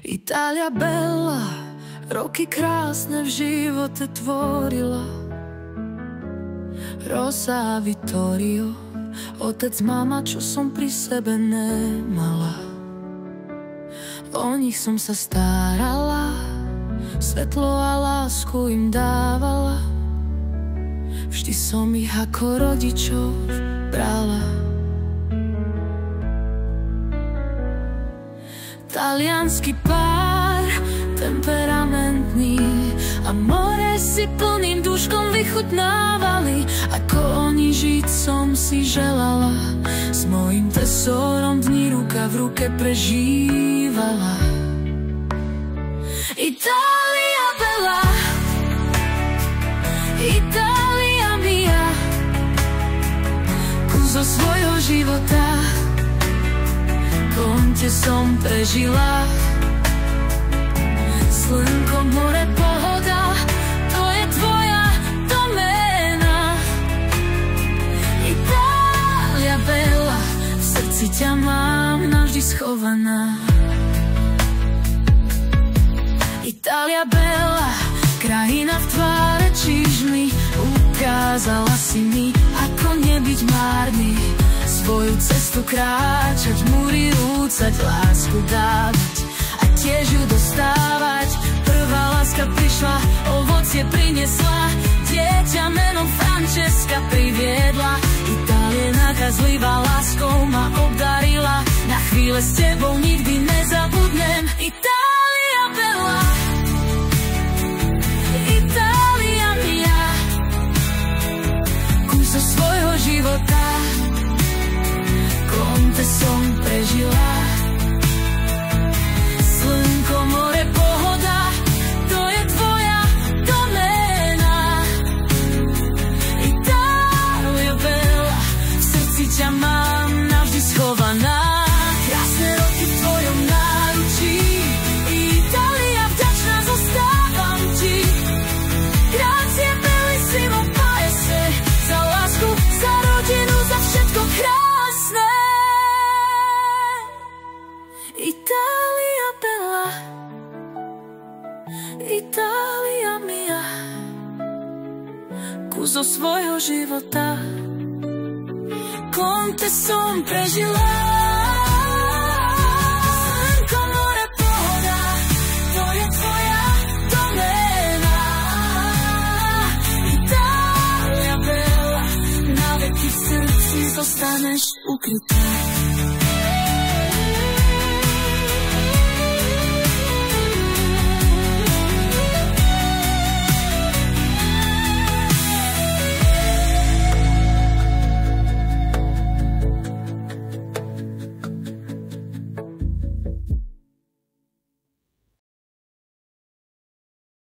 Italia bella, roky krásne v živote tvorila. Rosa a Vittorio, otec, mama, čo som pri sebe nemala. O nich som sa starala, svetlo a lásku im dávala. Vždy som ich ako rodičov brala. Taliansky pár, temperamentný, a more si plným duškom vychutnávali. Ako oni žiť som si želala, s mojím tesorom dni ruka v ruke prežívala. Italia bella, Italia mia, kus zo svojho života konte som prežila. Slnko, more, pohoda, to je tvoja doména. Italia bella, v srdci ťa mám navždy schovaná. Italia bella, krajina v tváre čižmy, ukázala si mi, ako nebyť márny. Svoju cestu kráčať, múry rúcať, lásku dávať a tiež ju dostávať. Prvá láska prišla, ovocie priniesla, dieťa menom Francesca priviedla. Itália nakazlivá láskou ma obdarila, na chvíle s tebou nikdy nezabudnem. Italia bella, Italia mia, kus zo svojho života konte som prežila. Slnko, more, pohoda, to je tvoja doména. Italia bella, v srdci ťa mám navždy schovaná. Krásne roky v tvojom náručí, Italia, vďačná zostávam ti. Grazie bellissimo paese, za lásku, za rodinu, za všetko krásne. Italia bella, Italia mia, kus zo svojho života konte som prežila. Slnko, more, pohoda, to je tvoja doména. Italia bella, na veky v srdci zostaneš ukrytá.